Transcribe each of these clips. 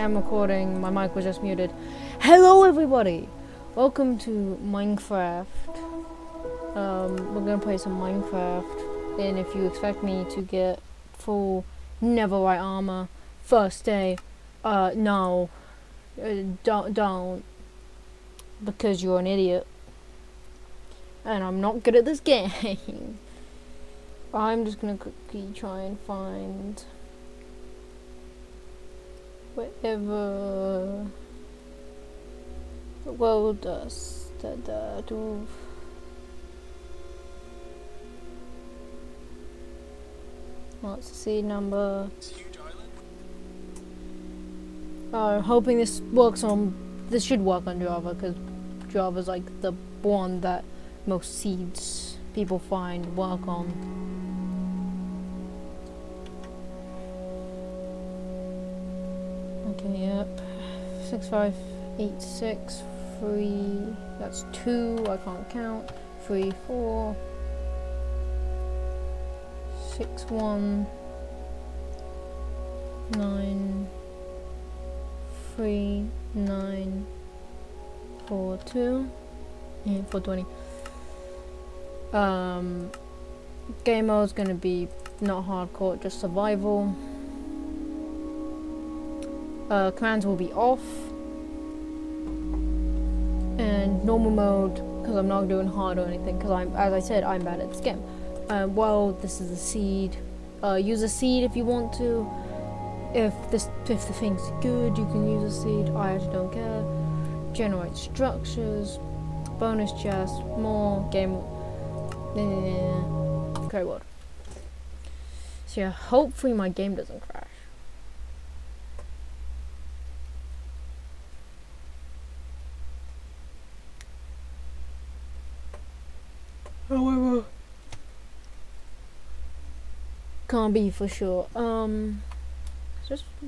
am recording. My mic was just muted. Hello, everybody. Welcome to Minecraft. We're gonna play some Minecraft, and if you expect me to get full Neverite armor first day, no, don't, because you're an idiot, and I'm not good at this game. I'm just gonna quickly try and find whatever the world does do. What's the seed number? Hoping this works on. This should work on Java, because Java's like the one that most seeds people find work on. Okay, yep. 65863. That's 2. I can't count. 3 4 6 1 9 3 9 4 2 and 420. Game mode's gonna be not hardcore, just survival. Commands will be off, and normal mode, because I'm not doing hard or anything, because as I said, I'm bad at this game. Well, this is a seed. Use a seed if you want to. If the thing's good, you can use a seed. I actually don't care. Generate structures, bonus chest, more game. Okay, what? So yeah, hopefully my game doesn't crash. However, can't be for sure.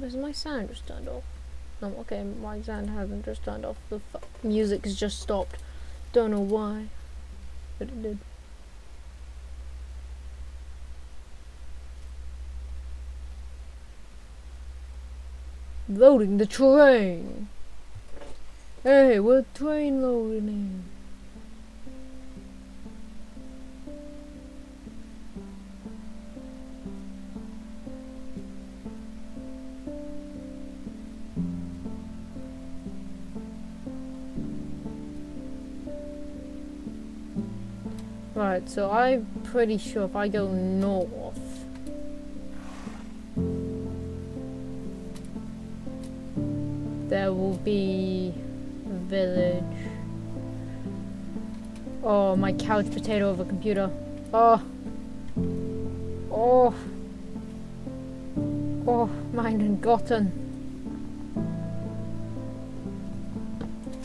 Is my sound just turned off? No, okay, my sound hasn't just turned off. The music has just stopped. Don't know why, but it did. Loading the train. Hey, we're train loading in. Right, so I'm pretty sure if I go north, there will be a village. Oh, my couch potato of a computer. Oh, mine gotten.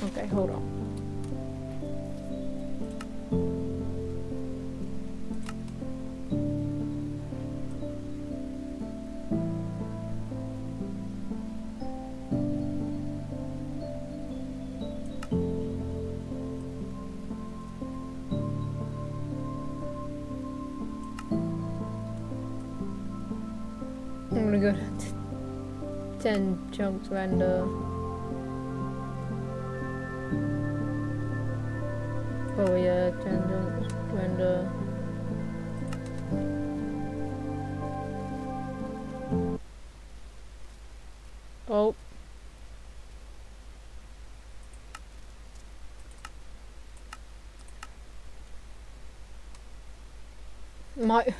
Okay, hold on. I'm gonna go to 10 chunks render. Oh yeah, 10 chunks render. Oh.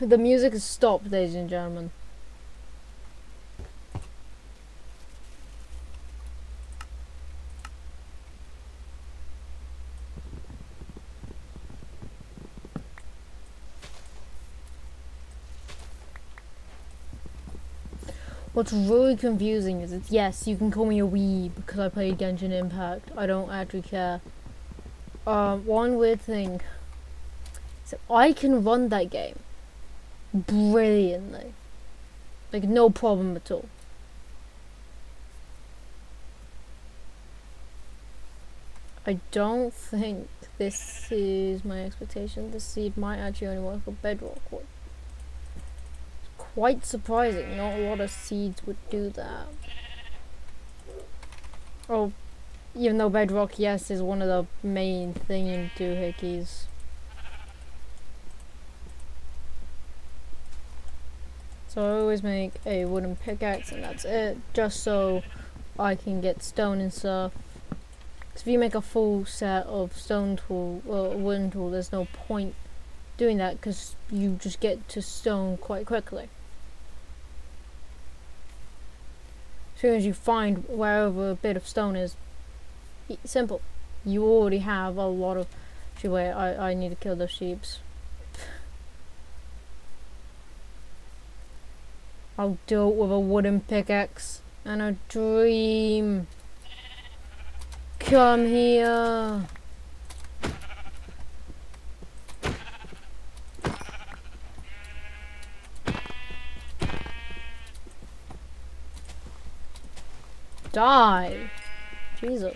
The music has stopped, ladies and gentlemen. What's really confusing is yes, you can call me a weeb because I played Genshin Impact. I don't actually care. One weird thing. So I can run that game brilliantly. Like, no problem at all. I don't think this is my expectation. This seed might actually only work for bedrock. Quite surprising. Not a lot of seeds would do that. Oh, even though Bedrock, yes, is one of the main thing doohickeys. So I always make a wooden pickaxe and that's it, just so I can get stone and stuff. Because if you make a full set of stone tool or wooden tool, there's no point doing that because you just get to stone quite quickly. As soon as you find wherever a bit of stone is, simple. You already have a lot of... Actually, wait, I need to kill those sheeps. I'll do it with a wooden pickaxe and a dream. Come here. Die. Jesus.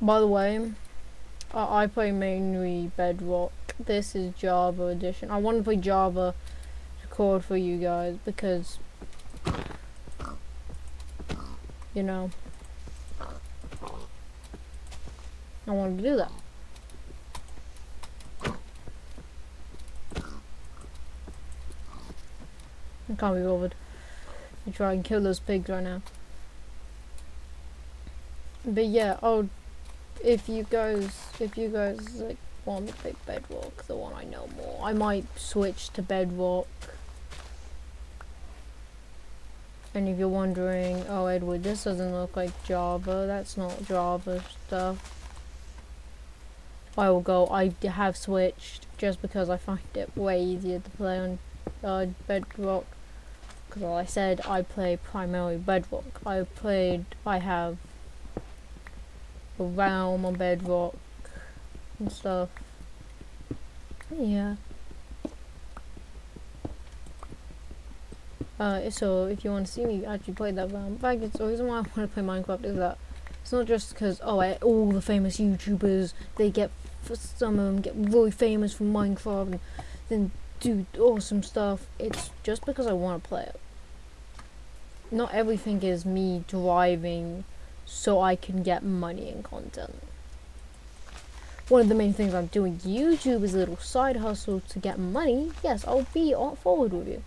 By the way, I play mainly Bedrock. This is Java edition. I want to play Java to record for you guys because, you know, I wanted to do that. I can't be bothered to try and kill those pigs right now. But yeah, if you guys like want to play Bedrock, the one I know more, I might switch to Bedrock. And if you're wondering, oh Edward, this doesn't look like Java, that's not Java stuff, I will go, I have switched just because I find it way easier to play on Bedrock. Because like I said, I play primarily Bedrock. I have a realm on Bedrock and stuff. Yeah. So if you want to see me actually play that realm, the reason why I want to play Minecraft is that it's not just because all the famous YouTubers, some of them get really famous from Minecraft and then do awesome stuff. It's just because I want to play it. Not everything is me driving so I can get money and content. One of the main things I'm doing YouTube is a little side hustle to get money. Yes, I'll be forward with you.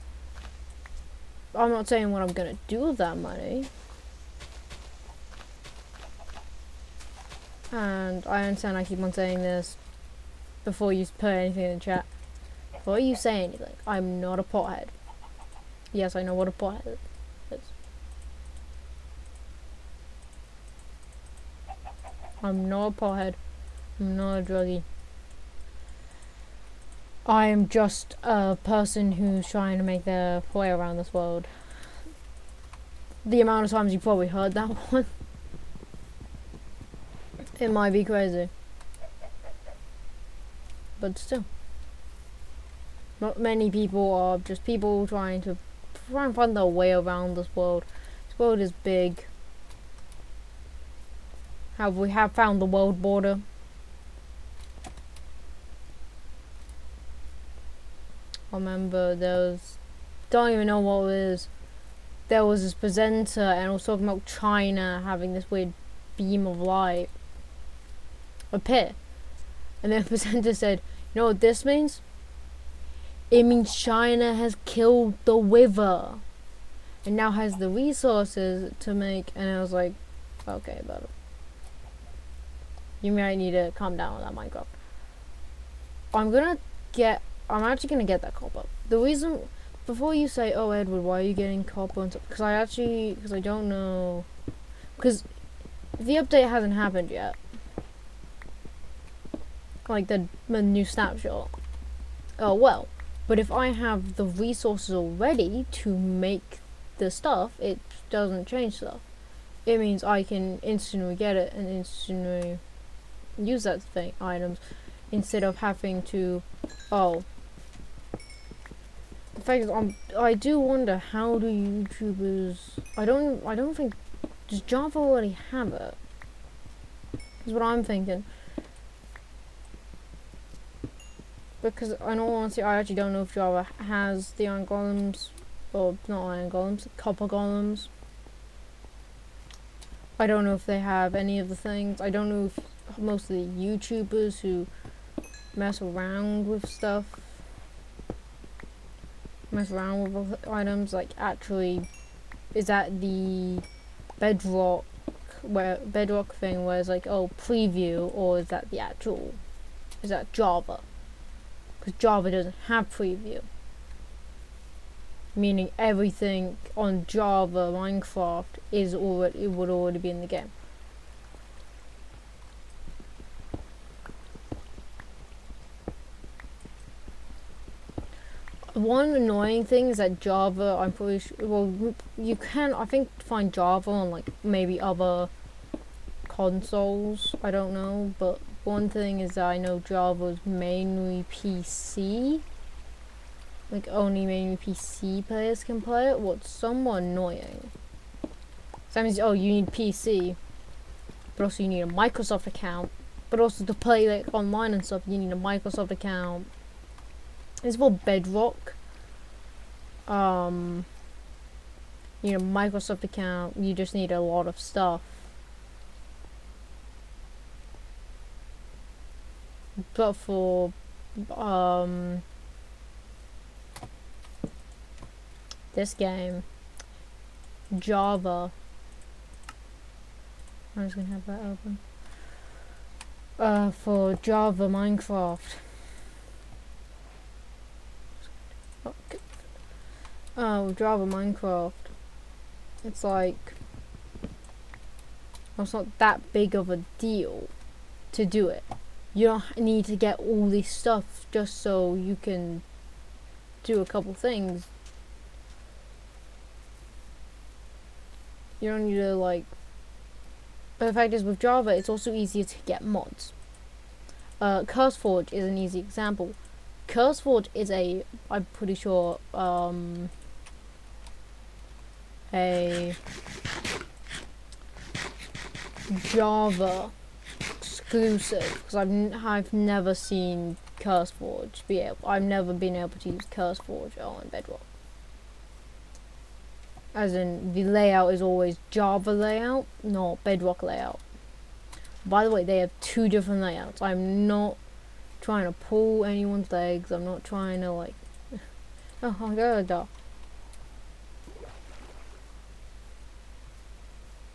I'm not saying what I'm gonna do with that money. And I understand I keep on saying this before you put anything in the chat. Before you say anything, I'm not a pothead. Yes, I know what a pothead is. I'm not a pothead. I'm not a druggie. I am just a person who's trying to make their way around this world. The amount of times you probably heard that one, it might be crazy. But still. Not many people are just people trying to find their way around this world. This world is big. We have found the world border. I remember don't even know what it is. There was this presenter and it was talking about China having this weird beam of light appear. And then the presenter said, you know what this means? It means China has killed the Wither and now has the resources to make, and I was like, okay, but you might need to calm down on that Minecraft. I'm actually gonna get that copper. The reason, before you say, oh Edward, why are you getting copper and stuff? Because I don't know. Because the update hasn't happened yet. Like the new snapshot. Oh well. But if I have the resources already to make the stuff, it doesn't change stuff. It means I can instantly get it and instantly use that items instead of having to the fact is, I do wonder, how do YouTubers, I don't think, does Java already have it? Is what I'm thinking. because in all honesty, I actually don't know if Java has the iron golems, or not iron golems, copper golems. I don't know if they have any of the things. I don't know if most of the YouTubers who mess around with stuff, mess around with items, like actually, is that the bedrock thing where it's like, oh, preview, or is that the actual, is that Java? Because Java doesn't have preview, meaning everything on Java Minecraft is already, it would already be in the game. One annoying thing is that Java, I'm pretty sure, well, you can, I think, find Java on like maybe other consoles, I don't know, but one thing is that I know Java's mainly PC, like only mainly PC players can play it. What's somewhat annoying. So that means, oh, you need PC, but also you need a Microsoft account, but also to play like online and stuff, you need a Microsoft account. It's for Bedrock. You need a Microsoft account. You just need a lot of stuff. But for this game, Java. I'm just gonna have that open. For Java Minecraft. Okay. Java Minecraft. It's like, well, it's not that big of a deal to do it. You don't need to get all this stuff just so you can do a couple things. You don't need to like. But the fact is, with Java, it's also easier to get mods. CurseForge is an easy example. CurseForge is a, I'm pretty sure, a Java exclusive, because I've never seen CurseForge be able, I've never been able to use CurseForge on Bedrock. As in, the layout is always Java layout, not Bedrock layout. By the way, they have two different layouts. I'm not trying to pull anyone's legs. I'm not trying to like. Oh my god.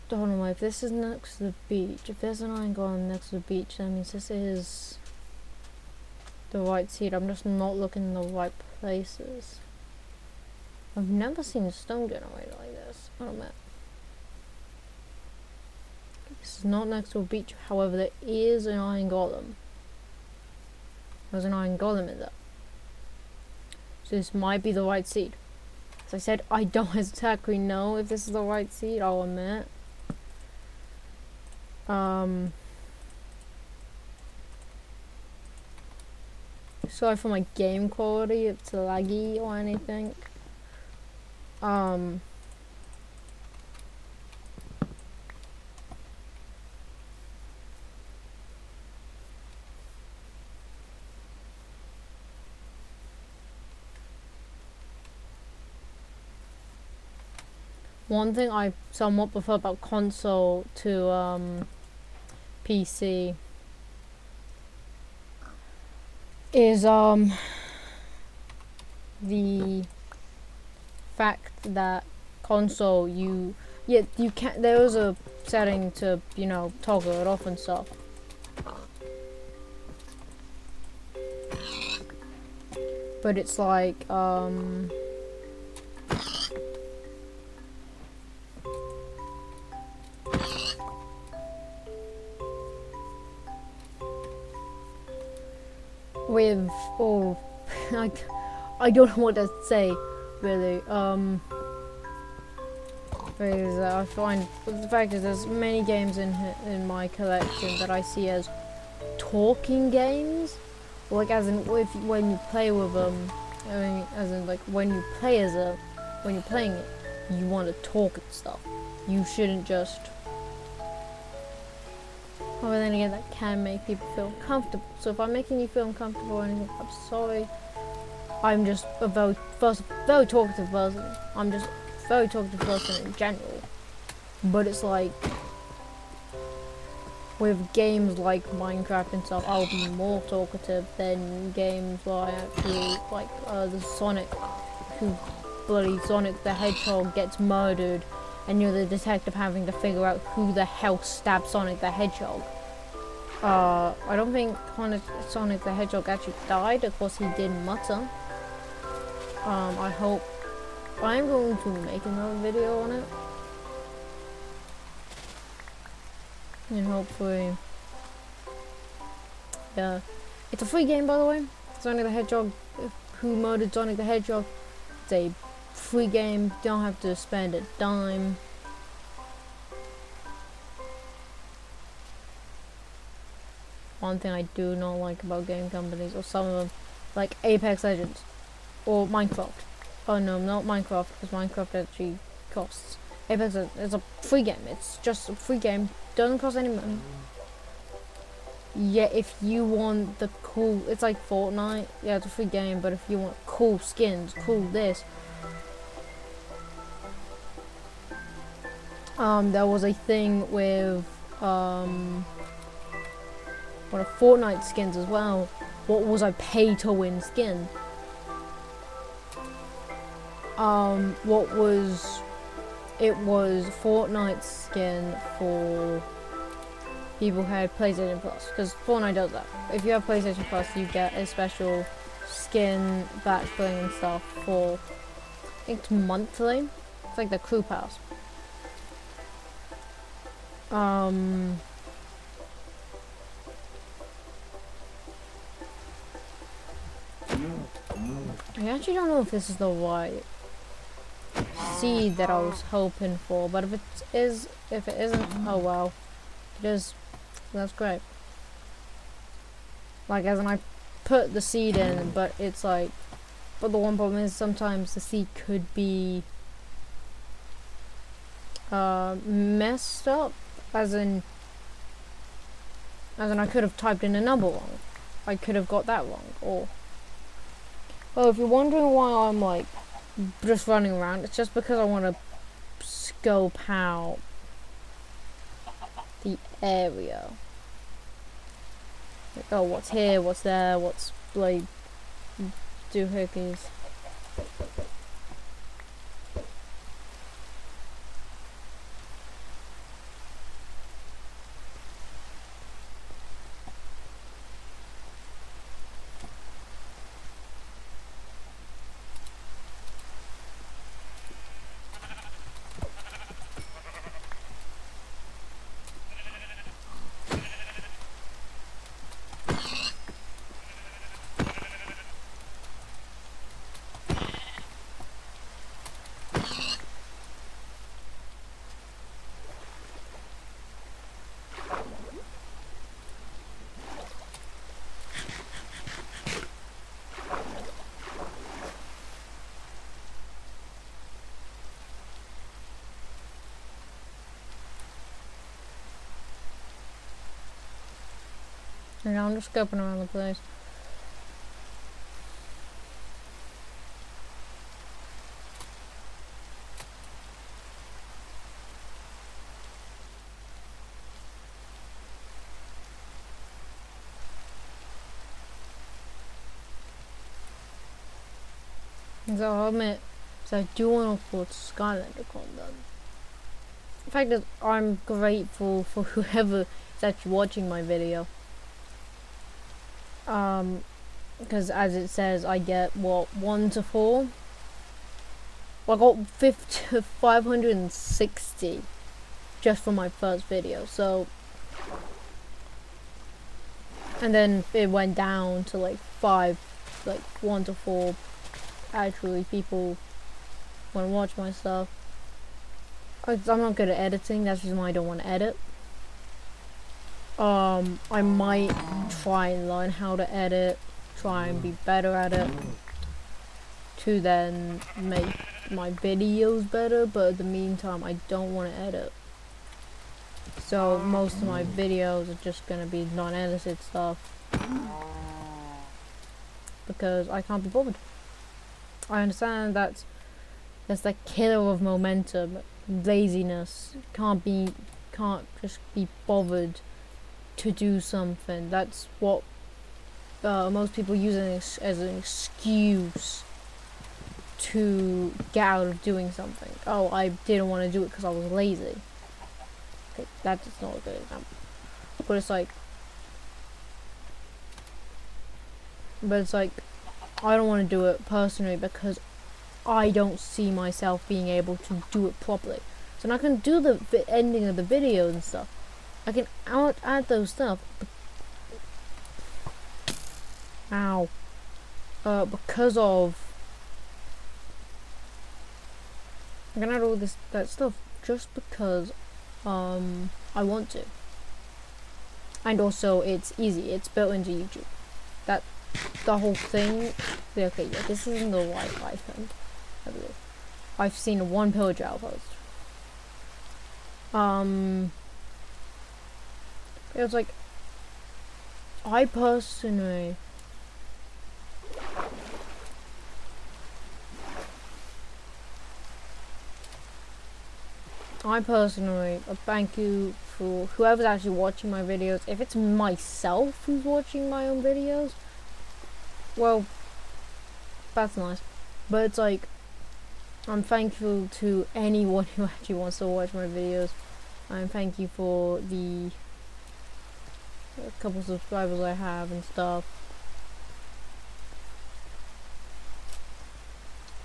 Hold on, if this is next to the beach, if there's an iron golem next to the beach, that means this is the right seed. I'm just not looking in the right places. I've never seen a stone generator like this on a map. This is not next to a beach, however there is an iron golem. There's an iron golem in there. So this might be the right seed. As I said, I don't exactly know if this is the right seed, I'll admit. Sorry for my game quality, it's laggy or anything. One thing I somewhat prefer about console to PC is the fact that console you can, there is a setting to, you know, toggle it off and stuff. But it's like with, oh, I don't know what to say really. Because I find, the fact is, there's many games in my collection that I see as talking games, like as in when you play with them. I mean, as in like when you play when you're playing it, you want to talk and stuff. You shouldn't just Or then again, that can make people feel uncomfortable. So if I'm making you feel uncomfortable or anything, I'm sorry. I'm just a very talkative person. I'm just a very talkative person in general. But it's like, with games like Minecraft and stuff, I'll be more talkative than games where I actually, like, the Sonic, who bloody Sonic the Hedgehog gets murdered, and you're the detective having to figure out who the hell stabbed Sonic the Hedgehog. I don't think Sonic the Hedgehog actually died. Of course, he did mutter. I hope I'm going to make another video on it, and hopefully, yeah, it's a free game, by the way. Sonic the Hedgehog, who murdered Sonic the Hedgehog. It's a free game. Don't have to spend a dime. One thing I do not like about game companies, or some of them, like Apex Legends or Minecraft. Oh no, not Minecraft, because Minecraft actually costs. Apex is a free game. It's just a free game. Doesn't cost any money. Yeah, if you want the cool, it's like Fortnite. Yeah, it's a free game, but if you want cool skins, cool this. There was a thing with one of Fortnite skins as well. What was a pay-to-win skin? It was Fortnite's skin for people who had PlayStation Plus, because Fortnite does that. If you have PlayStation Plus, you get a special skin, back bling and stuff for, I think it's monthly. It's like the crew pass. I actually don't know if this is the right seed that I was hoping for, but if it isn't, oh well. It is, that's great. Like, as in, I put the seed in, but it's like, but the one problem is sometimes the seed could be messed up, as in I could have typed in a number wrong. I could have got that wrong, or, well, if you're wondering why I'm like just running around, it's just because I want to scope out the area. Like, oh, what's here, what's there, what's like doohickeys. And I'm just scoping around the place. So I'll admit, so I do want to put Skylander Con done. The fact is, I'm grateful for whoever is actually watching my video. Because as it says, I get, what, 1 to 4? Well, I got 560 just for my first video, so, and then it went down to like 1 to 4 actually people want to watch my stuff. I'm not good at editing, that's the reason why I don't want to edit. I might try and learn how to edit, try and be better at it, to then make my videos better, but in the meantime I don't want to edit. So most of my videos are just gonna be non-edited stuff because I can't be bothered. I understand that's the killer of momentum, laziness. Can't just be bothered to do something. That's what most people use it as an excuse to get out of doing something. Oh, I didn't want to do it because I was lazy. Okay, that's not a good example. But it's like, I don't want to do it personally because I don't see myself being able to do it properly. So I can do the ending of the video and stuff. I can add those stuff. Ow. Because of I can add all that stuff just because I want to. And also it's easy. It's built into YouTube. That the whole thing. Okay, yeah, this isn't the Wi-Fi thing. I believe. I've seen one pillager outpost. It was like I personally thank you for whoever's actually watching my videos. If it's myself who's watching my own videos, well, that's nice. But it's like, I'm thankful to anyone who actually wants to watch my videos. And thank you for the couple subscribers I have and stuff.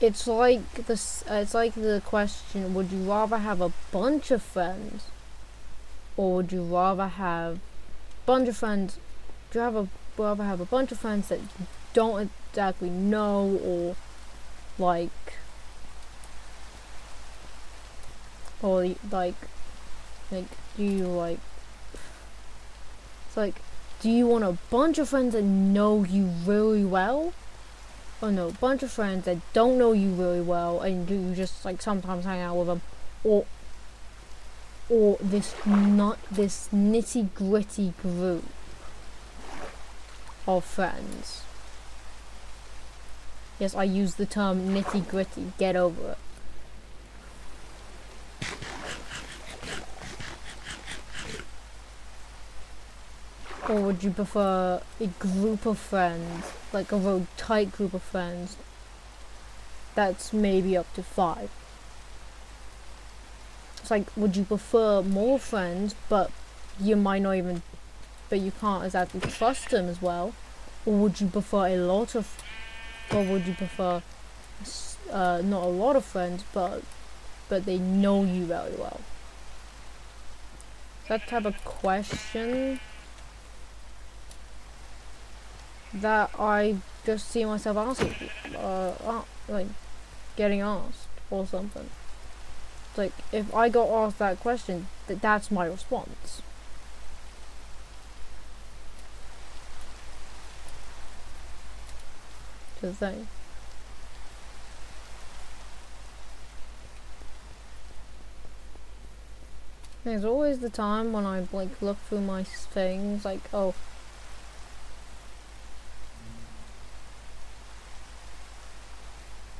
It's like this. It's like the question: would you rather have a bunch of friends, or would you rather have a bunch of friends? Do you rather have a bunch of friends that you don't exactly know, or like do you like? It's like, do you want a bunch of friends that know you really well? Oh no, bunch of friends that don't know you really well and you just like sometimes hang out with them, or this nitty gritty group of friends. Yes, I use the term nitty gritty. Get over it. Or would you prefer a group of friends, like a real tight group of friends, that's maybe up to 5? It's like, would you prefer more friends, but you might not even, but you can't exactly trust them as well? Or would you prefer would you prefer not a lot of friends, but they know you very well? That type of question that I just see myself asking, like getting asked or something. It's like, if I got asked that question, that's my response to the thing. There's always the time when I like look through my things, like, oh,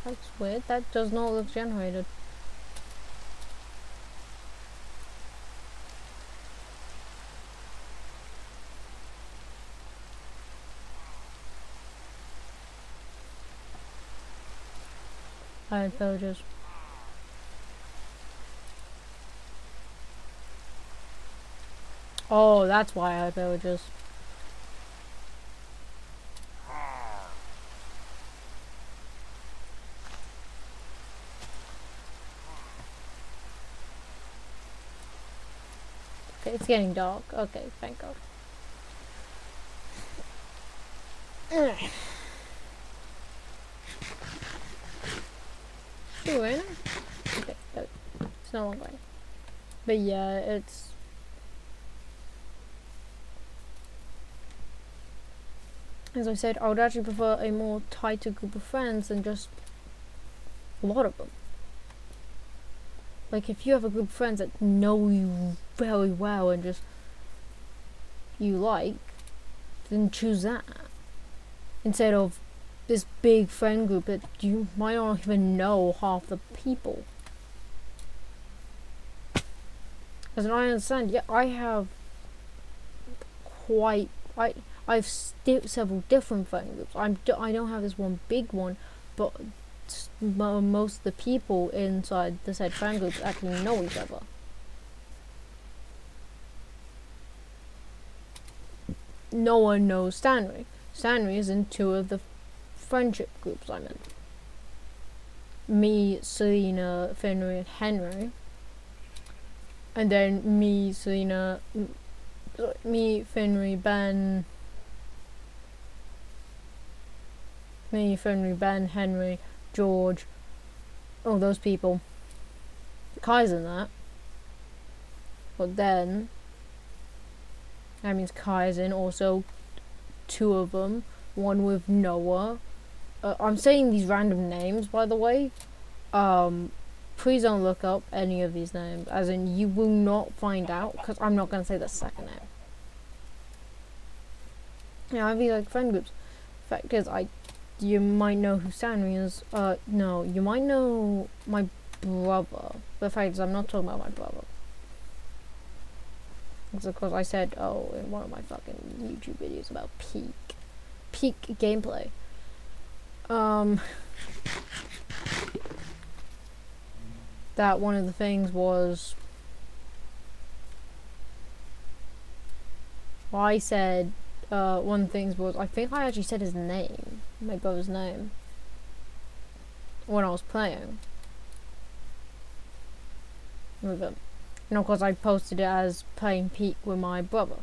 that's weird. That does not look generated. I had villagers. Oh, that's why I had villagers. Okay, it's getting dark. Okay, thank God. Ooh, right now? Okay, good. It's no longer raining. But yeah, it's... As I said, I would actually prefer a more tighter group of friends than just a lot of them. Like, if you have a group of friends that know you very well and just you like, then choose that instead of this big friend group that you might not even know half the people. As I understand, yeah, I have several different friend groups. I don't have this one big one, but most of the people inside the said friend groups actually know each other. No one knows Stanley. Stanley is in two of the friendship groups I'm in. Me, Selena, Finley, and Henry. And then me, Selena, me, Finley, Ben, Henry, George, all those people. Kai's in that. But then, that means Kai's in also two of them. One with Noah. I'm saying these random names, by the way. Please don't look up any of these names. As in, you will not find out, because I'm not going to say the second name. Yeah, I'd be like friend groups. Fact is, you might know who Stanley is. No, you might know my brother. The fact is, I'm not talking about my brother. It's because I said, in one of my fucking YouTube videos about peak gameplay. That one of the things was, I said, one of the things was, I think I actually said his name, my brother's name, when I was playing with him. And of course I posted it as playing Peak with my brother.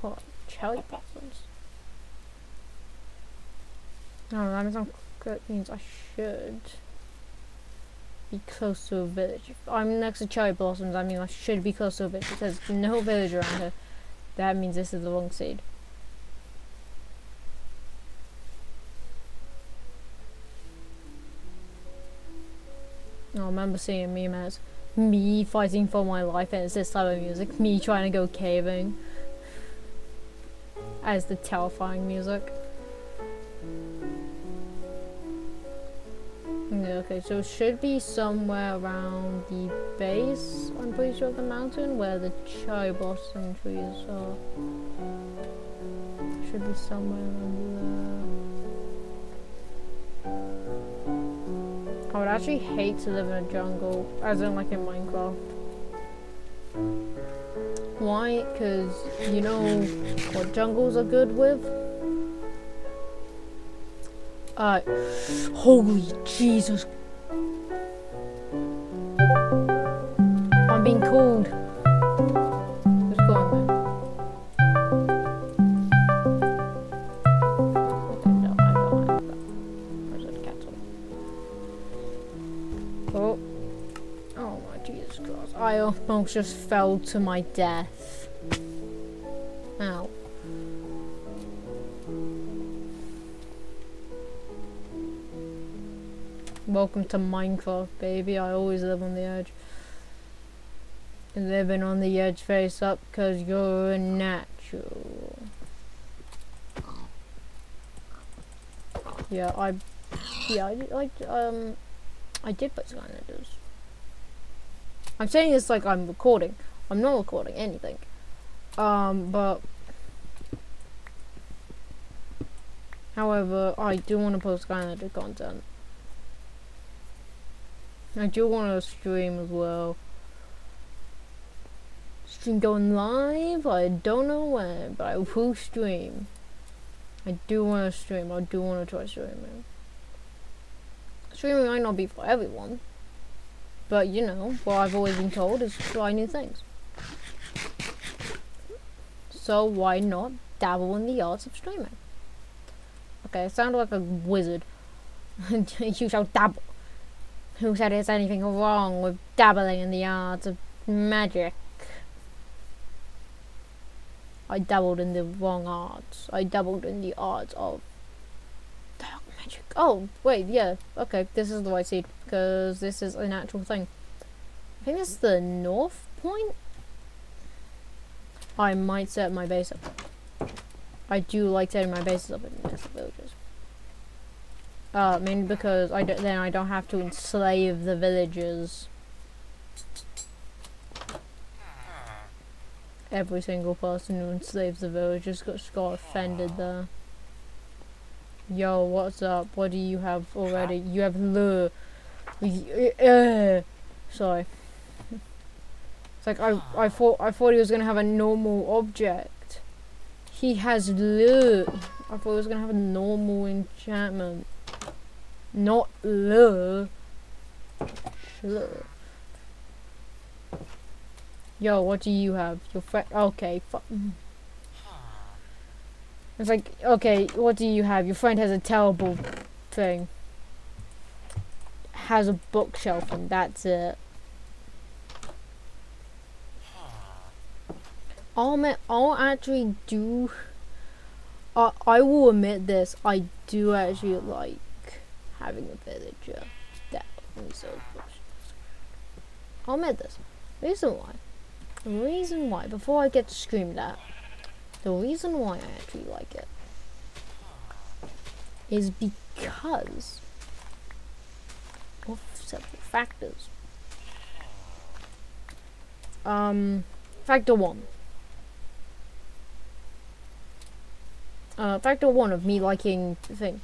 Hold on, cherry blossoms. No, that means I should be close to a village. If I'm next to cherry blossoms, I mean I should be close to a village. It says no village around here. That means this is the wrong seed. I remember seeing a meme as me fighting for my life, and it's this type of music. Me trying to go caving as the terrifying music. Yeah, okay, so it should be somewhere around the base, I'm pretty sure, of the mountain where the cherry blossom trees are. Should be somewhere around there. I would actually hate to live in a jungle, as in like in Minecraft. Why? Because you know what jungles are good with? Holy Jesus. I'm being called. Who's calling me? Okay, no, I don't have that. Where's that cat? Oh. Oh my Jesus Christ. I almost just fell to my death. Ow. Welcome to Minecraft, baby. I always live on the edge. Living on the edge face up, cause you're a natural. Yeah, I did put Skylanders. I'm saying this like I'm recording. I'm not recording anything. But however, I do want to post Skylander content. I do want to stream as well. Stream going live? I don't know when, but I will stream. I do want to stream. I do want to try streaming. Streaming might not be for everyone, but you know, what I've always been told is try new things. So why not dabble in the arts of streaming? Okay, I sound like a wizard. You shall dabble. Who said there's anything wrong with dabbling in the arts of magic? I dabbled in the wrong arts. I dabbled in the arts of dark Magic. Oh, wait, yeah. Okay, this is the white seed, because this is an actual thing. I think this is the north point? I might set my base up. I do like setting my bases up in massive villages. Mainly because then I don't have to enslave the villagers. Every single person who enslaves the villagers got offended there. Yo, what's up? What do you have already? You have lure. Sorry. It's like I thought he was gonna have a normal object. He has lure. I thought he was gonna have a normal enchantment. Not lure. Lure. Yo, what do you have? Your friend. Okay. It's like, okay, what do you have? Your friend has a terrible thing. Has a bookshelf, and that's it. I'll actually do. I will admit this. I do actually like having a villager. That was so close. I'll admit this. The reason why, before I get screamed at, the reason why I actually like it is because of several factors. Factor one. Factor one of me liking the thing.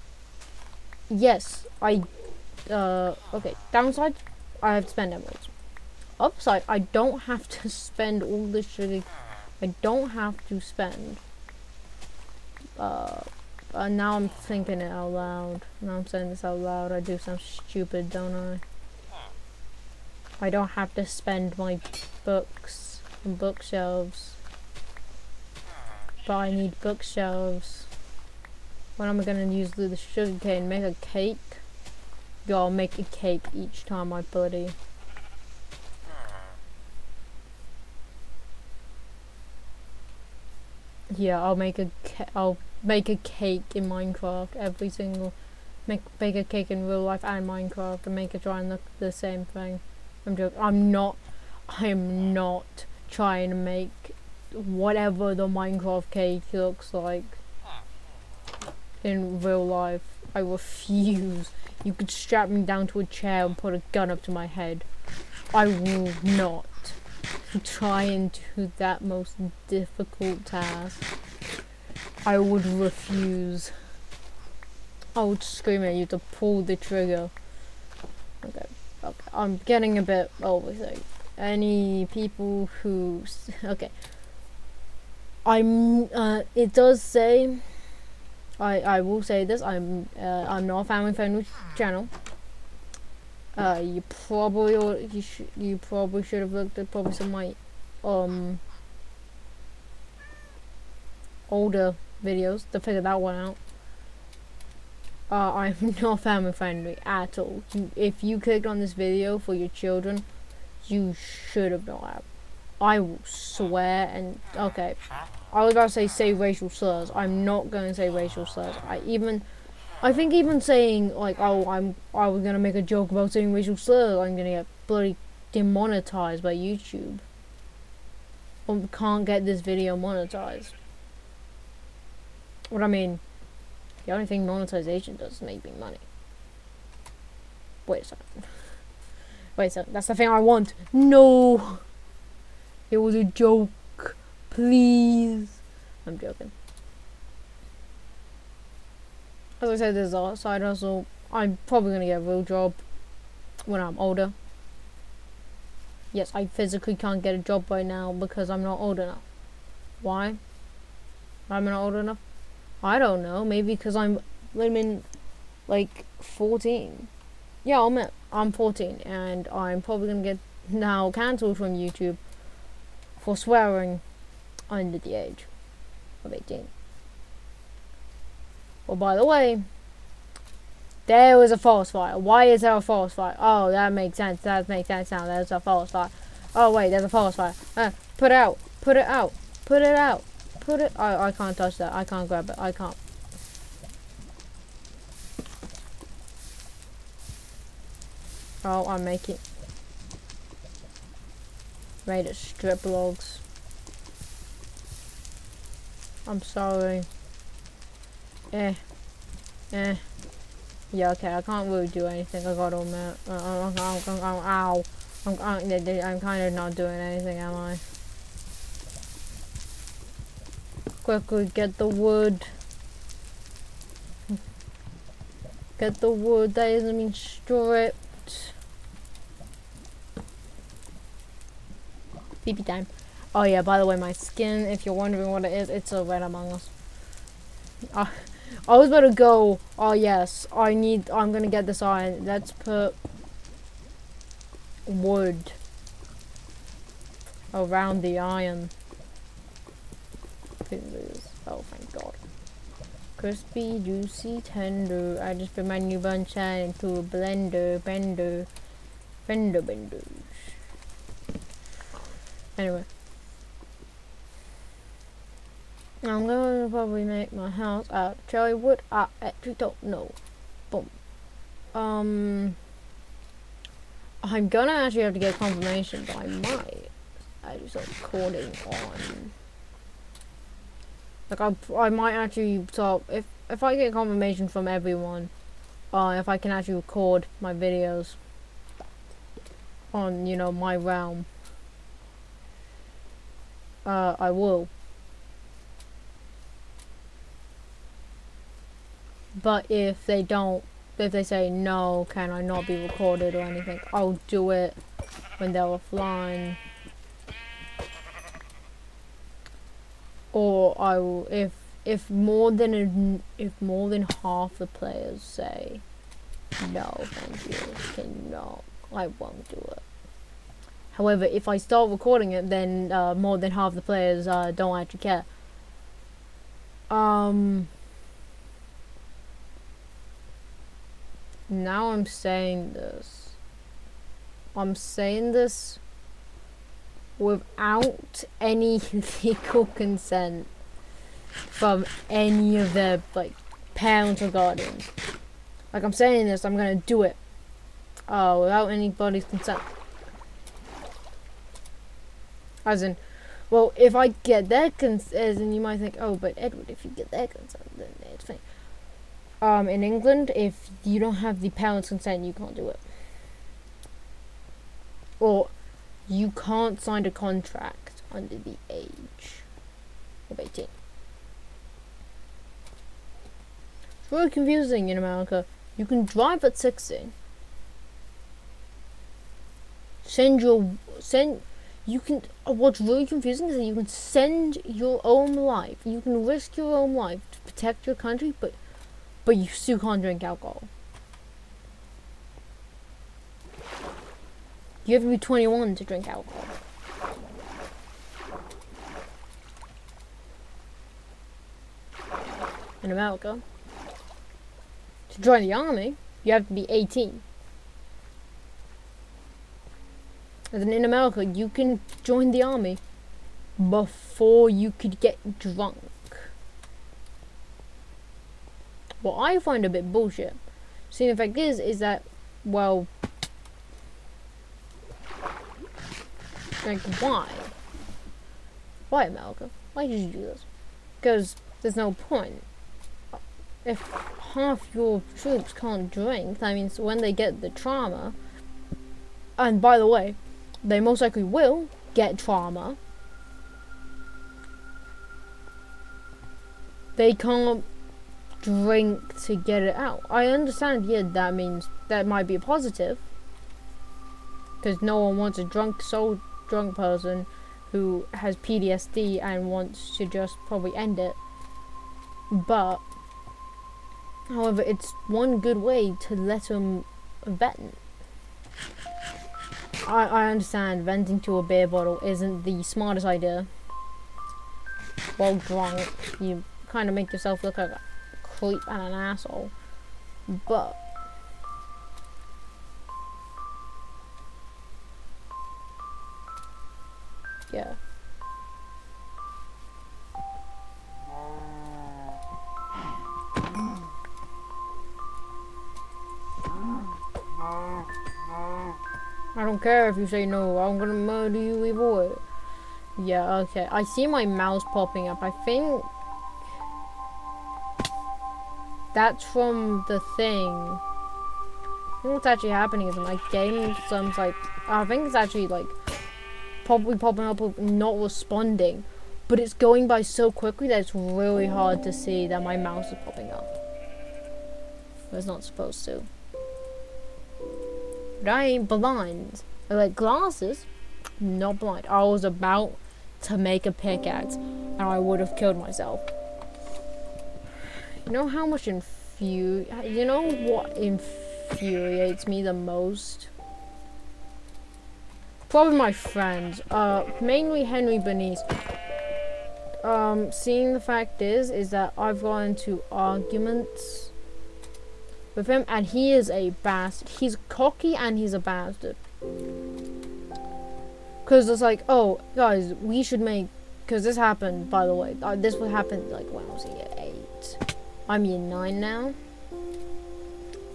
Yes, okay, downside, I have to spend emeralds. Upside, I don't have to spend all this sugar. I don't have to spend. Now I'm thinking it out loud. Now I'm saying this out loud. I do sound stupid, don't I? I don't have to spend my books and bookshelves. But I need bookshelves. When am I gonna use the sugarcane? Make a cake? Yo, I'll make a cake each time I buddy. Yeah, I'll make a cake in Minecraft every single. Bake a cake in real life and Minecraft and make it try and look the same thing. I'm joking. I'm not trying to make whatever the Minecraft cake looks like in real life. I refuse. You could strap me down to a chair and put a gun up to my head. I will not try and do that most difficult task. I would refuse. I would scream at you to pull the trigger. Okay. I'm getting a bit overthink. Any people who okay. It does say. I will say this. I'm not a family friendly channel. You probably should have looked at probably some of my older videos to figure that one out. I'm not family friendly at all. If you clicked on this video for your children, you should have not. I will swear and okay. I was about to say racial slurs. I'm not going to say racial slurs. I think even saying like, oh, I was gonna make a joke about saying racial slurs, I'm gonna get bloody demonetized by YouTube. I can't get this video monetized. What I mean, the only thing monetization does is make me money. Wait a second. Wait a second. That's the thing I want. No, it was a joke. Please. I'm joking. As I said, there's a side hustle. I'm probably gonna get a real job when I'm older. Yes, I physically can't get a job right now because I'm not old enough. Why? I'm not old enough? I don't know. Maybe because I'm like 14. Yeah, I'm 14 and I'm probably gonna get now cancelled from YouTube for swearing under the age of 18. Well, by the way, there was a forest fire. Why is there a forest fire? Oh, that makes sense. That makes sense now. There's a forest fire. Oh, wait, there's a forest fire. Put it out. Put it out. Put it out. Put it... I can't touch that. I can't grab it. I can't. Oh, I'm making... Made it strip logs. I'm sorry. Eh. Yeah, okay, I can't really do anything. I gotta admit. Ow. I'm kind of not doing anything, am I? Quickly, get the wood. Get the wood. That doesn't mean stripped. PP time. Oh yeah, by the way, my skin, if you're wondering what it is, it's a red Among Us. I was about to go, oh yes, I'm gonna get this iron. Let's put wood around the iron. Oh, thank God. Crispy, juicy, tender. I just put my new banchan into a bender. Anyway. I'm going to probably make my house out of cherry wood. I actually don't know. Boom. I'm gonna actually have to get confirmation, but I might actually start recording on. Like I might actually start if I get confirmation from everyone, if I can actually record my videos on my realm, I will. But if they don't, if they say no, can I not be recorded or anything, I'll do it when they're offline. Or I will, if more than half the players say no, thank you, cannot, I won't do it. However, if I start recording it, then more than half the players don't actually care. Now I'm saying this. I'm saying this without any legal consent from any of their parents or guardians. Like I'm saying this, I'm gonna do it. Without anybody's consent. As in, well, if I get their consent, and you might think, oh, but Edward, if you get their consent, then it's fine. In England, if you don't have the parents' consent, you can't do it. Or you can't sign a contract under the age of 18. It's really confusing in America. You can drive at 16. What's really confusing is that you can send your own life. You can risk your own life to protect your country, but you still can't drink alcohol. You have to be 21 to drink alcohol. In America, to join the army, you have to be 18. And then in America, you can join the army before you could get drunk. What I find a bit bullshit. See, the fact is that, well, like, why? Why, America? Why did you do this? Because there's no point. If half your troops can't drink, that means when they get the trauma, and by the way, they most likely will get trauma, they can't drink to get it out. I understand, yeah, that means that might be a positive, because no one wants a drunk person who has PTSD and wants to just probably end it. But however, it's one good way to let them vent. I understand venting to a beer bottle isn't the smartest idea. While drunk, you kind of make yourself look like a creep and an asshole. But yeah. don't care if you say no. I'm gonna murder you either way. Yeah, okay. I see my mouse popping up. I think that's from the thing. I think what's actually happening is my game, some's like, I think it's actually like probably popping up with not responding, but it's going by so quickly that it's really hard to see that my mouse is popping up. But it's not supposed to. But I ain't blind. I like glasses, not blind. I was about to make a pickaxe and I would have killed myself. You know how much you know what infuriates me the most? Probably my friends, mainly Henry Bernice. Seeing the fact is that I've got into arguments with him, and he is a bastard. He's cocky and he's a bastard. Cause it's like, oh guys, we should make. Cause this happened, by the way. This would happen like when I was year 8. I'm year 9 now.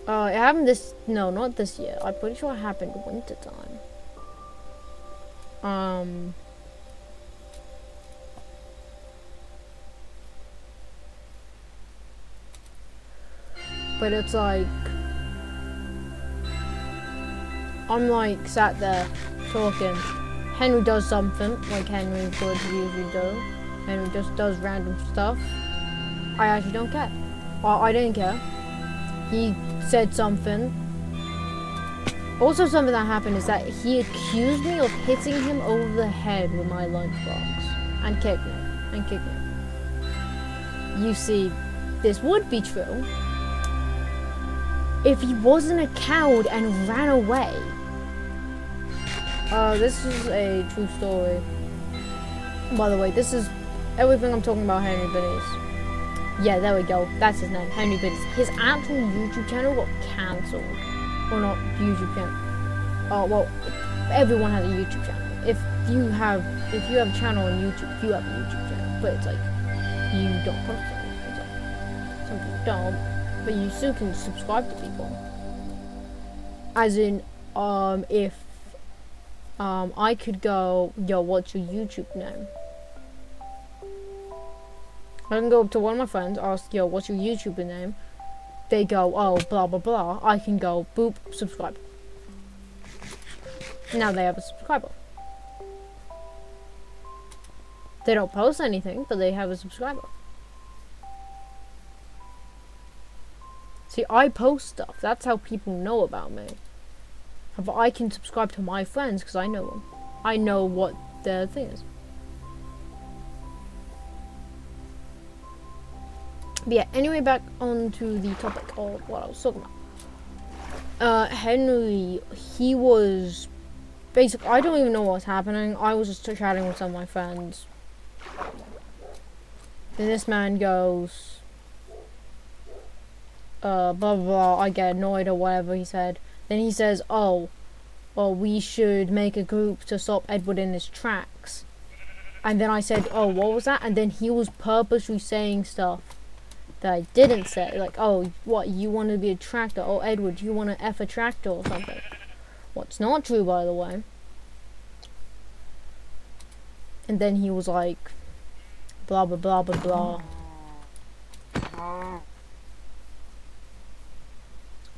It happened no, not this year. I'm pretty sure it happened winter time. But it's like, I'm like sat there talking. Henry does something like Henry would usually do. Henry just does random stuff. I actually don't care. Well, I didn't care. He said something. Also, something that happened is that he accused me of hitting him over the head with my lunchbox and kicked me. You see, this would be true if he wasn't a coward and ran away. This is a true story. By the way, this is everything I'm talking about Henry Bernice. Yeah, there we go. That's his name, Henry Bernice. His actual YouTube channel got cancelled. Well, not YouTube channel. Oh, well, everyone has a YouTube channel. If you have a channel on YouTube, you have a YouTube channel. But it's like, you don't post anything. It's like, some people don't. But you still can subscribe to people. As in, if I could go, yo, what's your YouTube name? I can go up to one of my friends, ask, yo, what's your YouTuber name? They go, oh, blah, blah, blah. I can go, boop, subscribe. Now they have a subscriber. They don't post anything, but they have a subscriber. See, I post stuff. That's how people know about me. But I can subscribe to my friends because I know them. I know what their thing is. But yeah, anyway, back onto the topic of what I was talking about. Henry, he was basically, I don't even know what was happening. I was just chatting with some of my friends. Then this man goes, blah, blah, blah, I get annoyed or whatever he said. Then he says, oh, well, we should make a group to stop Edward in his tracks. And then I said, oh, what was that? And then he was purposely saying stuff that I didn't say. Like, oh, what, you want to be a tractor? Oh, Edward, you want to F a tractor or something? What's not true, by the way. And then he was like, blah, blah, blah, blah, blah.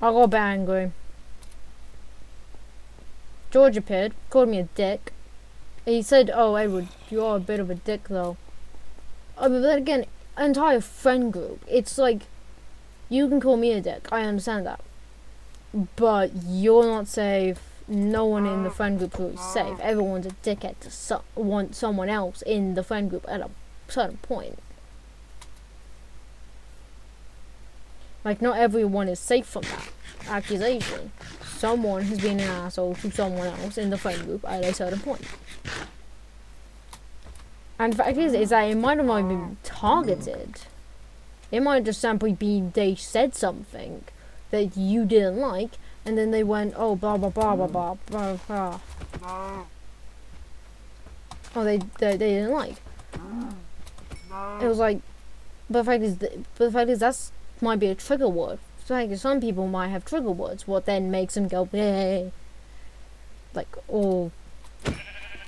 I got a bit angry. George appeared, called me a dick. He said, oh, Edward, you are a bit of a dick, though. But then again, an entire friend group, it's like, you can call me a dick, I understand that. But you're not safe, no one in the friend group is safe. Everyone's a dickhead to want someone else in the friend group at a certain point. Like, not everyone is safe from that accusation. Someone has been an asshole to someone else in the friend group at a certain point. And the fact is that it might have not been targeted. It might just simply be they said something that you didn't like, and then they went, oh, blah, blah, blah, blah, blah, blah, blah. Oh, they didn't like. It was like, but the fact is that's might be a trigger word. So like some people might have trigger words, what then makes them go, hey. like all.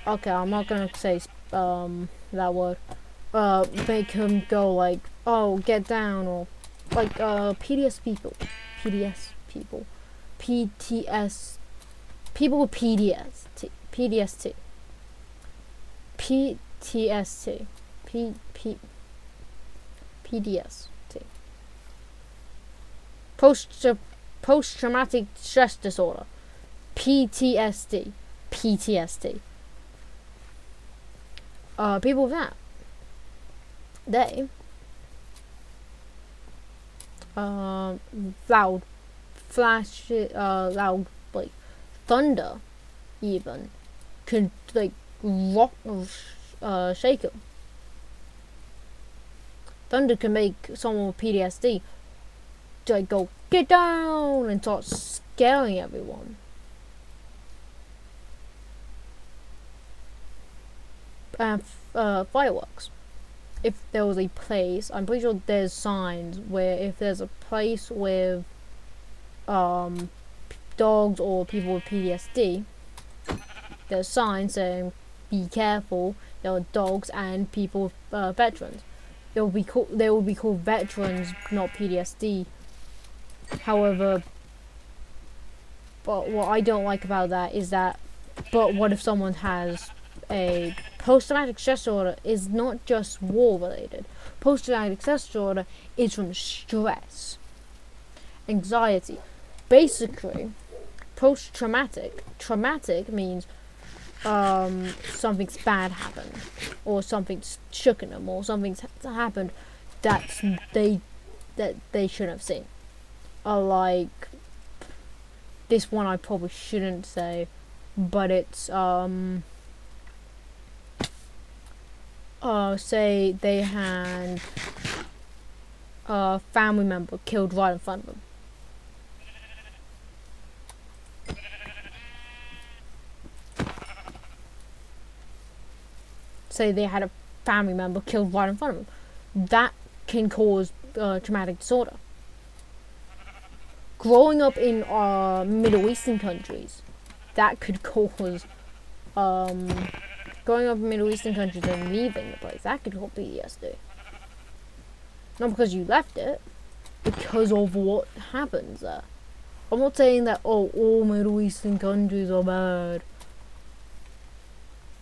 Okay, I'm not gonna say that word. Make him go like, oh, get down, or like PDS people, PDS people, PTS people with PTSD, PTSD, PTSD, post traumatic stress disorder, PTSD, PTSD. People with that, they loud flash, loud like thunder, even can like rock, shake them. Thunder can make someone with PTSD to like go get down and start scaring everyone. And fireworks. If there was a place, I'm pretty sure there's signs where if there's a place with dogs or people with PTSD, there's signs saying be careful, there are dogs and people with veterans. They will be called veterans, not PTSD. However, but what I don't like about that is that, but what if someone has a post-traumatic stress disorder is not just war related. Post-traumatic stress disorder is from stress, anxiety. Basically, traumatic means something's bad happened, or something's shooken them, or something's happened that they shouldn't have seen. Like this one I probably shouldn't say, but it's say they had a family member killed right in front of them. Say they had a family member killed right in front of them. That can cause traumatic disorder. Growing up in Middle Eastern countries, that could cause growing up in Middle Eastern countries and leaving the place, that could cause PTSD. Not because you left it, because of what happens there. I'm not saying that all Middle Eastern countries are bad.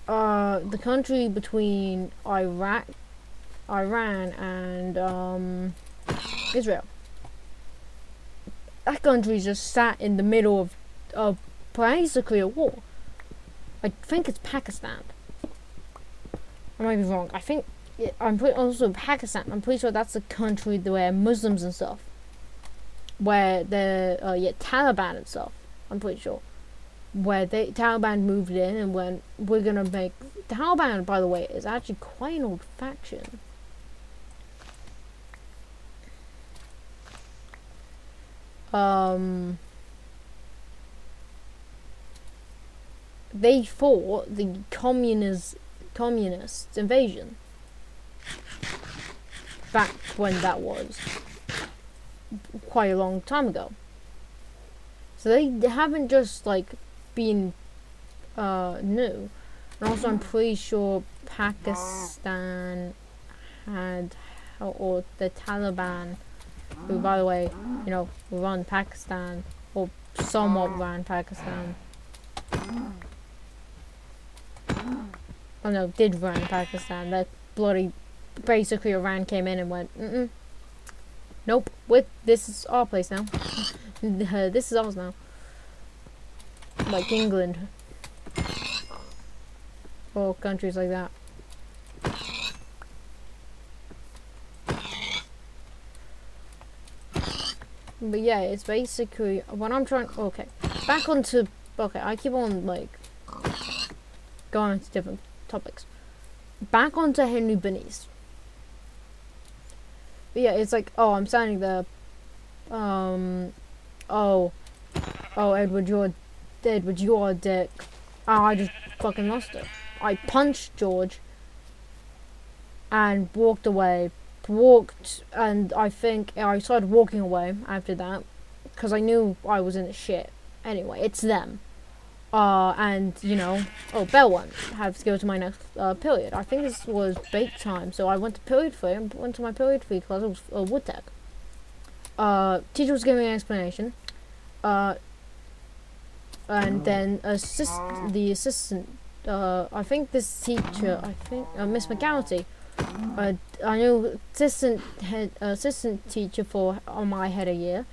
The country between Iran and Israel. That country just sat in the middle of basically a war. I think it's Pakistan. I might be wrong. Also Pakistan. I'm pretty sure that's a country where Muslims and stuff, where the Taliban and stuff. I'm pretty sure where Taliban moved in and went, we're gonna make Taliban. By the way, is actually quite an old faction. They fought the communist invasion back when that was quite a long time ago. So they haven't just like been new. And also I'm pretty sure Pakistan had, or the Taliban, who by the way, run Pakistan, or somewhat ran Pakistan. Oh no, did run Pakistan. That bloody, basically Iran came in and went, nope, this is our place now. This is ours now. Like England. Or countries like that. But yeah, it's basically what I'm trying. Okay, back onto. Okay, I keep on like going into different topics. Back onto Henry Bernays. But yeah, it's like, I'm standing there. Edward, you're a dick. I just fucking lost it. I punched George and walked away. And I think I started walking away after that because I knew I was in the shit. Anyway, it's them. And, bell went. I have to go to my next period. I think this was break time, so I went to period 3 and went to my period 3 class. It was wood tech. Teacher was giving me an explanation. And then the assistant, I think this teacher, Miss McGarity, I know assistant teacher on my head a year,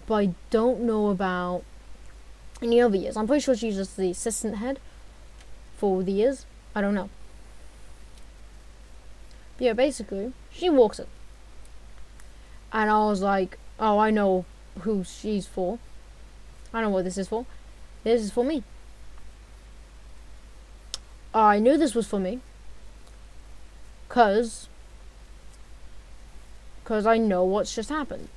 but I don't know about any other years. I'm pretty sure she's just the assistant head for the years. I don't know. But yeah, basically, she walks in. And I was like, oh, I know who she's for. I know what this is for. This is for me. I knew this was for me. Cause I know what's just happened.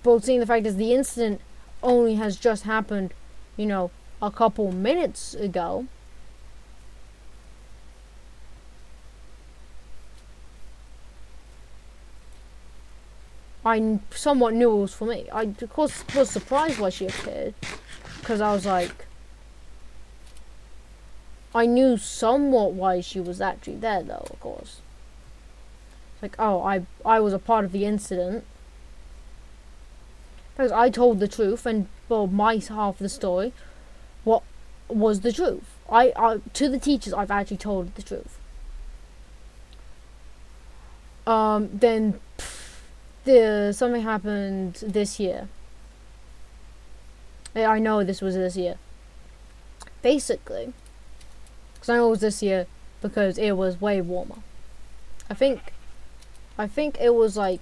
But seeing the fact is the incident only has just happened, a couple minutes ago. I somewhat knew it was for me. I, of course, was surprised why she appeared. Because I was like, I knew somewhat why she was actually there, though, of course. Like, oh, I was a part of the incident. Because I told the truth, and, well, my half of the story, what was the truth. To the teachers, I've actually told the truth. Then, something happened this year. I know this was this year. Basically, because I know it was this year because it was way warmer. I think it was like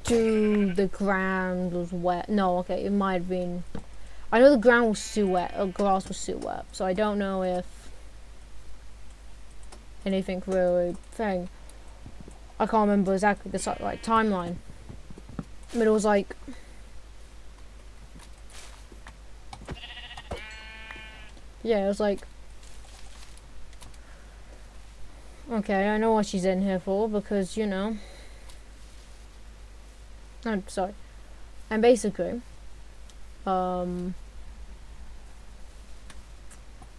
the ground was wet. No, okay, it might have been. I know the ground was too wet, or grass was too wet, so I don't know if anything really thing. I can't remember exactly the timeline, but it was like. Yeah, it was like, okay, I know what she's in here for, because, I'm sorry. And basically,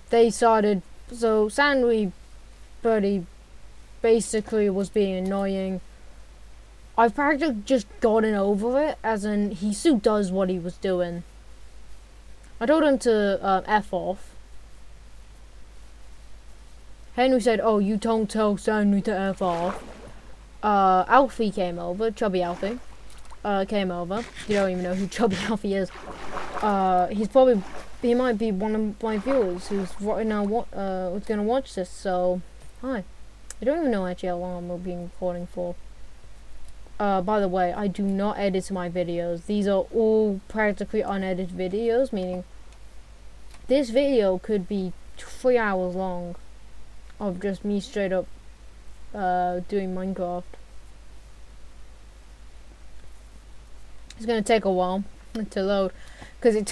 they started, so Sandy Birdie basically was being annoying. I've practically just gotten over it, as in, he still does what he was doing. I told him to, F off. Henry said, oh, you don't tell Sandy to F off. Alfie came over, Chubby Alfie, came over. You don't even know who Chubby Alfie is. He might be one of my viewers who's right now, who's gonna watch this, so, hi. I don't even know actually how long I'm being recording for. By the way, I do not edit my videos. These are all practically unedited videos, meaning this video could be 3 hours long. Of just me straight up doing Minecraft. It's gonna take a while to load because it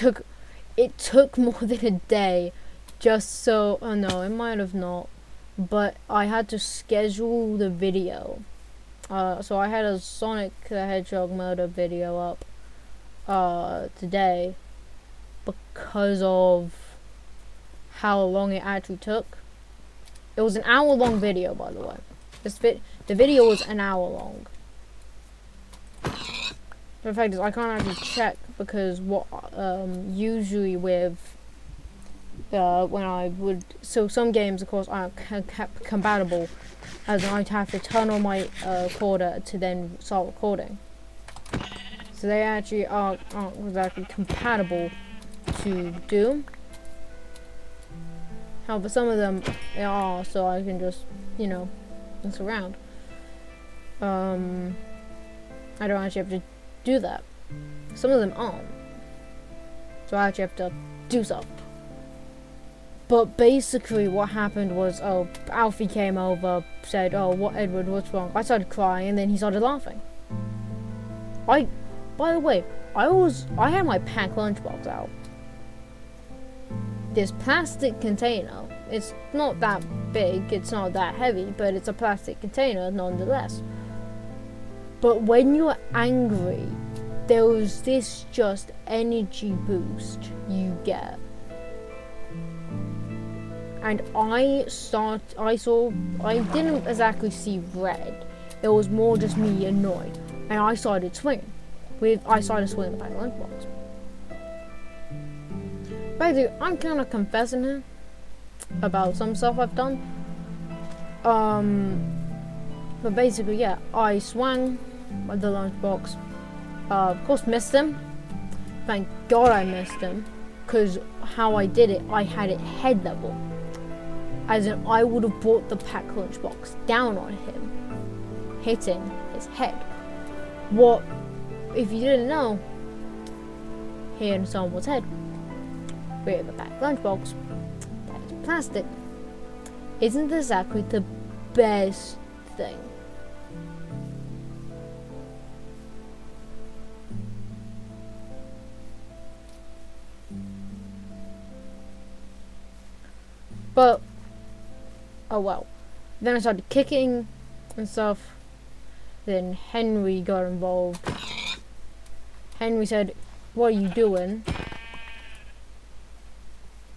took more than a day just so. Oh no, it might have not, but I had to schedule the video. So I had a Sonic the Hedgehog murder video up today because of how long it actually took. It was an hour-long video, by the way. The video was an hour long. The fact is, I can't actually check because usually with when I would, so some games, of course, aren't compatible, as in I'd have to turn on my recorder to then start recording. So they actually aren't exactly compatible to do. However, some of them are, so I can just, mess around. I don't actually have to do that. Some of them aren't. So I actually have to do stuff. But basically what happened was, Alfie came over, said, oh, Edward, what's wrong? I started crying, and then he started laughing. By the way, I had my packed lunchbox out. This plastic container, it's not that big, it's not that heavy, but it's a plastic container nonetheless. But when you're angry, there was this just energy boost you get. and I saw, I didn't exactly see red. It was more just me annoyed, and I started swinging. I started swinging the back lunchbox. Basically, I'm kind of confessing here about some stuff I've done. But basically, yeah, I swung the lunchbox. Of course, missed him. Thank God I missed him, because how I did it, I had it head level. As in, I would have brought the packed lunchbox down on him, hitting his head. What, if you didn't know, hitting someone's head with a packed lunchbox that is plastic isn't exactly the best thing. But, oh well. Then I started kicking and stuff. Then Henry got involved. Henry said, "What are you doing?"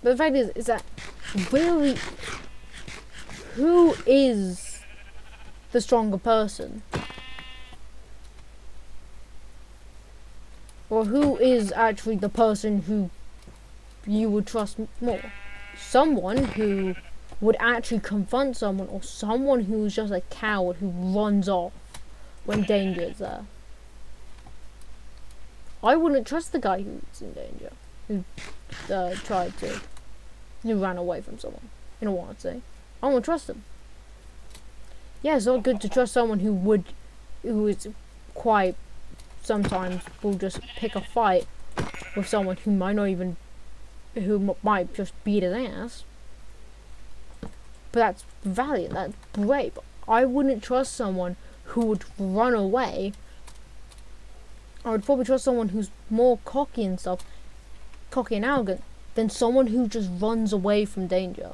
But the fact is that really, who is the stronger person? Or who is actually the person who you would trust more? Someone who would actually confront someone, or someone who's just a coward who runs off when danger is there? I wouldn't trust the guy who's in danger, who ran away from someone, in all honesty. I won't trust him. Yeah, it's not good to trust someone who is quite, sometimes will just pick a fight with someone who might just beat his ass. But that's valiant, that's brave. I wouldn't trust someone who would run away. I would probably trust someone who's more cocky and arrogant, than someone who just runs away from danger.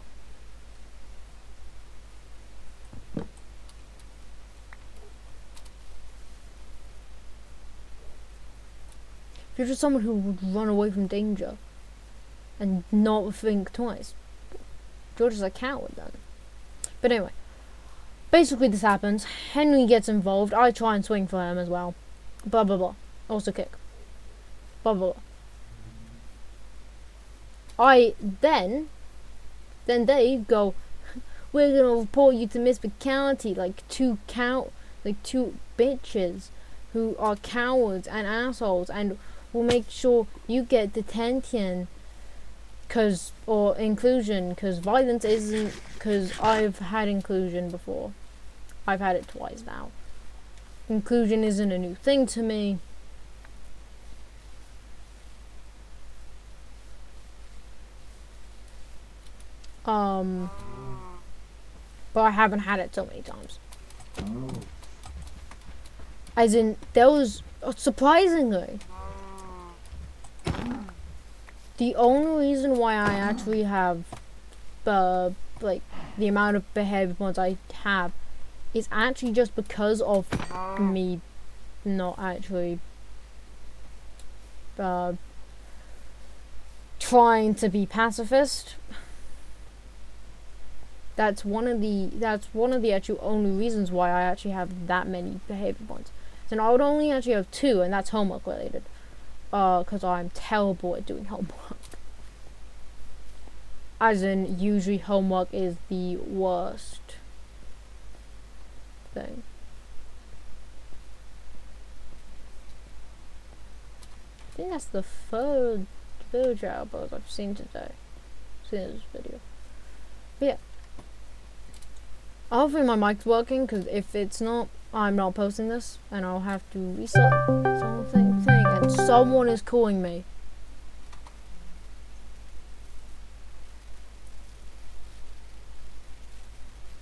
If you're just someone who would run away from danger and not think twice, you're just a coward then. But anyway, basically this happens. Henry gets involved. I try and swing for him as well. Blah blah blah. Also kick. Blah blah blah. Then they go, "We're gonna report you to Miss Fatality," like two bitches who are cowards and assholes, and we'll make sure you get detention, or inclusion, because violence isn't, because I've had inclusion before. I've had it twice now. Inclusion isn't a new thing to me. But I haven't had it so many times. As in, there was, surprisingly, the only reason why I actually have, like, the amount of behavior points I have is actually just because of me not actually, trying to be pacifist. That's one of the actual only reasons why I actually have that many behavior points. So I would only actually have 2, and that's homework related. Because I'm terrible at doing homework. As in, usually homework is the worst thing. I think that's the third jailbird I've seen today. Seen in this video. But yeah. Hopefully my mic's working, because if it's not, I'm not posting this, and I'll have to reset something, and someone is calling me.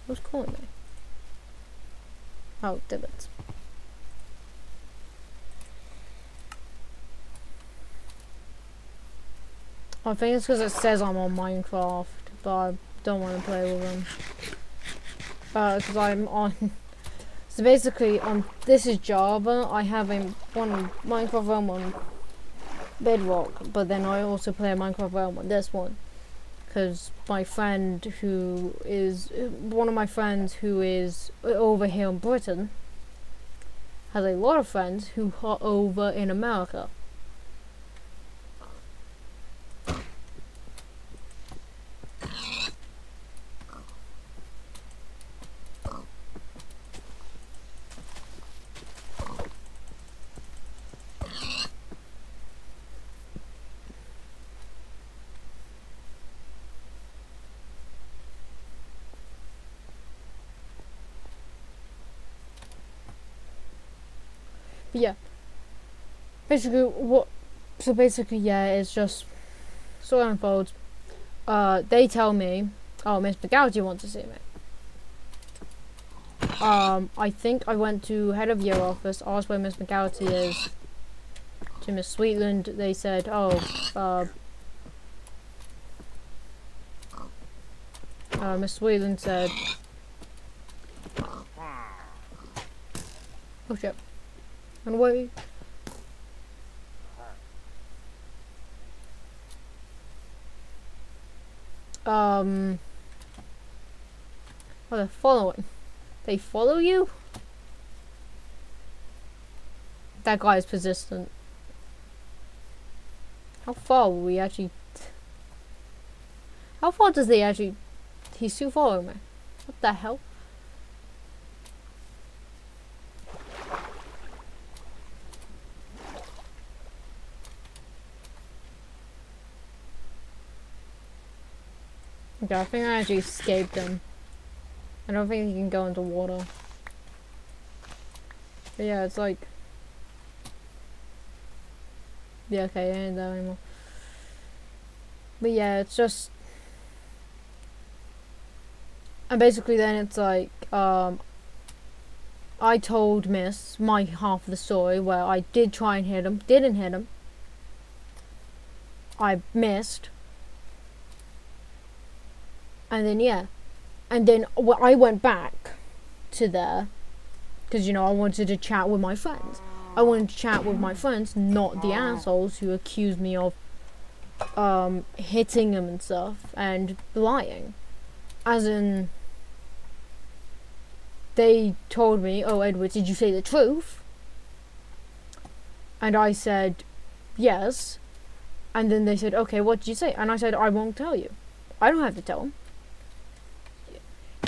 Who's calling me? Oh, Dibbits. I think it's because it says I'm on Minecraft, but I don't want to play with them. Because I'm on. So basically, this is Java. I have one Minecraft realm on Bedrock, but then I also play a Minecraft realm on this one. because my friend who is one of my friends who is over here in Britain has a lot of friends who are over in America. But yeah, basically yeah, it's just story unfolds. They tell me, oh, Miss McGouty wants to see me. I think I went to head of year office, asked where Miss McGouty is. To Miss Sweetland, they said, oh, Miss Sweetland said, oh shit, run away. Oh, they're following. They follow you? That guy is persistent. How far will we actually... How far does he actually... He's still following me. What the hell? Okay, I think I actually escaped him. I don't think he can go into water. But yeah, it's like... Yeah, okay, it ain't there anymore. But yeah, it's just... And basically then it's like, I told Miss my half of the story where I did try and hit him, didn't hit him. I missed. And then yeah. And then I went back to there. Because, you know, I wanted to chat with my friends. I wanted to chat with my friends, not the assholes who accused me of hitting them and stuff and lying. As in, they told me, oh, Edward, did you say the truth? And I said, yes. And then they said, okay, what did you say? And I said, I won't tell you. I don't have to tell them.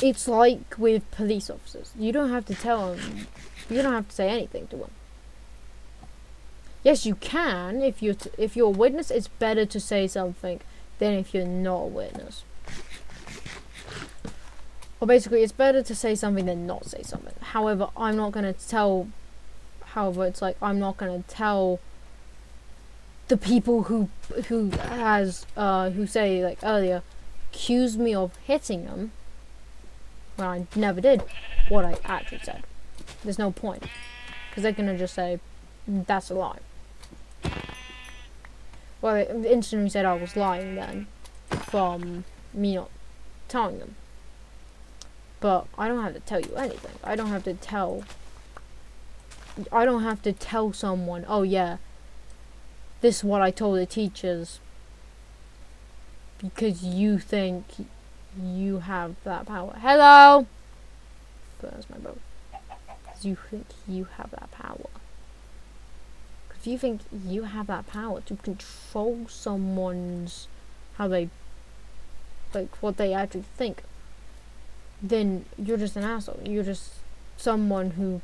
It's like with police officers. You don't have to tell them. You don't have to say anything to them. Yes, you can. If you're a witness, it's better to say something than if you're not a witness. Well, basically, it's better to say something than not say something. However, I'm not gonna tell. However, it's like I'm not gonna tell the people who say, like earlier, accuse me of hitting them when I never did what I actually said. There's no point, because they're gonna just say that's a lie. Well, they instantly said I was lying then from me not telling them. But I don't have to tell you anything. I don't have to tell someone, oh yeah, this is what I told the teachers, because you think you have that power. Hello! But that's my boat. Because you think you have that power. If you think you have that power to control someone's, how they, like, what they actually think, then you're just an asshole. You're just someone who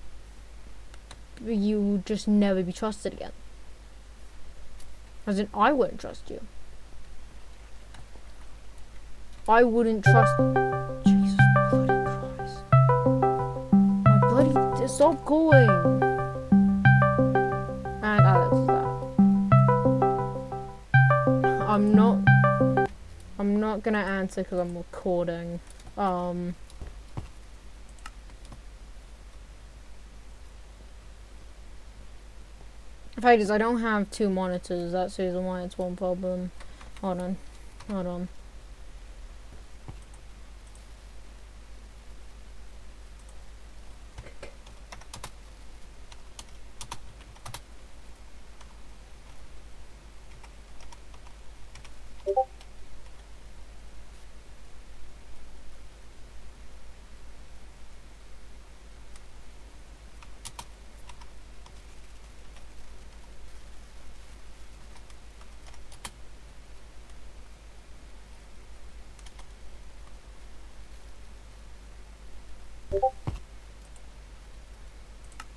you just never be trusted again. As in, I wouldn't trust you. I wouldn't trust... Jesus bloody Christ. My bloody... Stop going! And Alex is that. I'm not gonna answer because I'm recording. The fact is, I don't have two monitors. That's the reason why it's one problem. Hold on.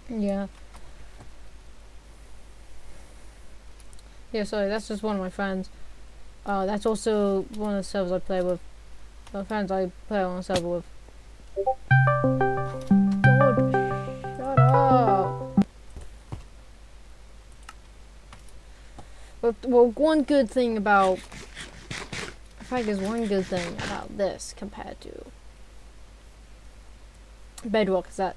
Yeah. Yeah, sorry, that's just one of my friends. That's also one of the servers I play with. The friends I play on a server with. God, shut up. But, well, one good thing about... In fact, there's one good thing about this compared to Bedrock is that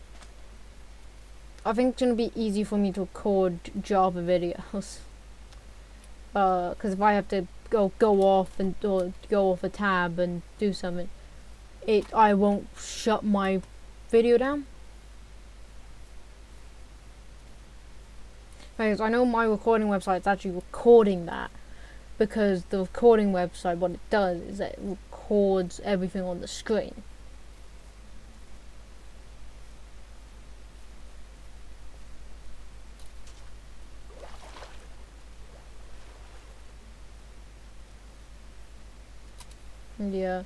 I think it's going to be easy for me to record Java videos. Because if I have to go off and or go off a tab and do something, I won't shut my video down. Because I know my recording website is actually recording that, because the recording website, what it does is that it records everything on the screen. And yeah,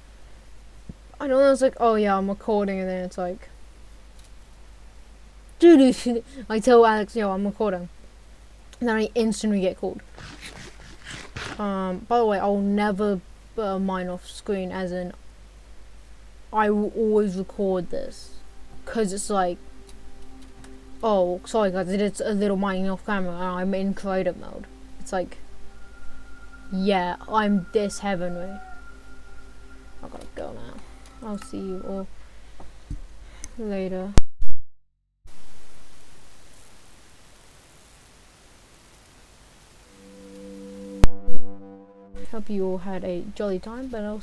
I know it's like, oh yeah, I'm recording, and then it's like, dude, I tell Alex, yo, I'm recording, and then I instantly get called. By the way, I will never mine off screen, as in, I will always record this, cause it's like, oh, sorry guys, it's a little mining off camera, and I'm in creative mode. It's like, yeah, I'm this heavenly. I gotta go now. I'll see you all later. Hope you all had a jolly time, but I'll